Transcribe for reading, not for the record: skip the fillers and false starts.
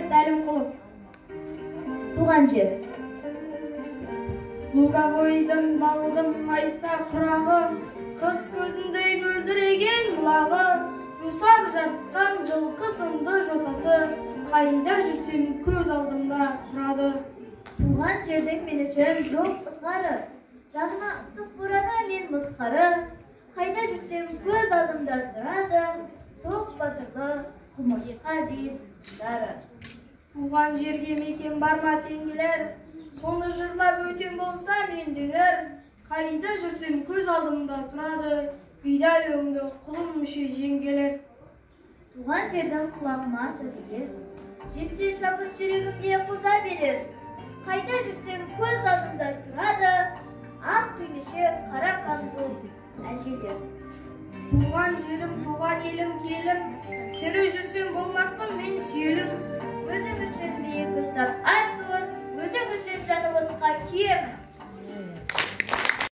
Әлімқұлов. Туған жер. Луговойдың балғын майса құрағы, қыз көзіндей мөлдіреген бұлағы, жусап жатқан жылқы сынды жотасы, қайда жүрсем көз алдымда тұрады. Туған жердің мен үшін жоқ ызғары, жаныма ыстық бораны мен мұзқары, қайда жүрсем көз алдымда тұрады, тоқ батырлы құмырсқа бет жары. Туған жерге мекен бар ма теңгелер, соны жырлап өтем болса мендегер, қайда жүрсем көз алдымда тұрады, бидай өңді құлын мүше жеңгелер. Туған жердің құлағыма сөзігер, жетсе шабыт жүрегімде қоза берер, қайда жүрсем көз алдымда тұрады, ақ кимешек, қара камзол әжелер. Туған жерім, туған елім, келім,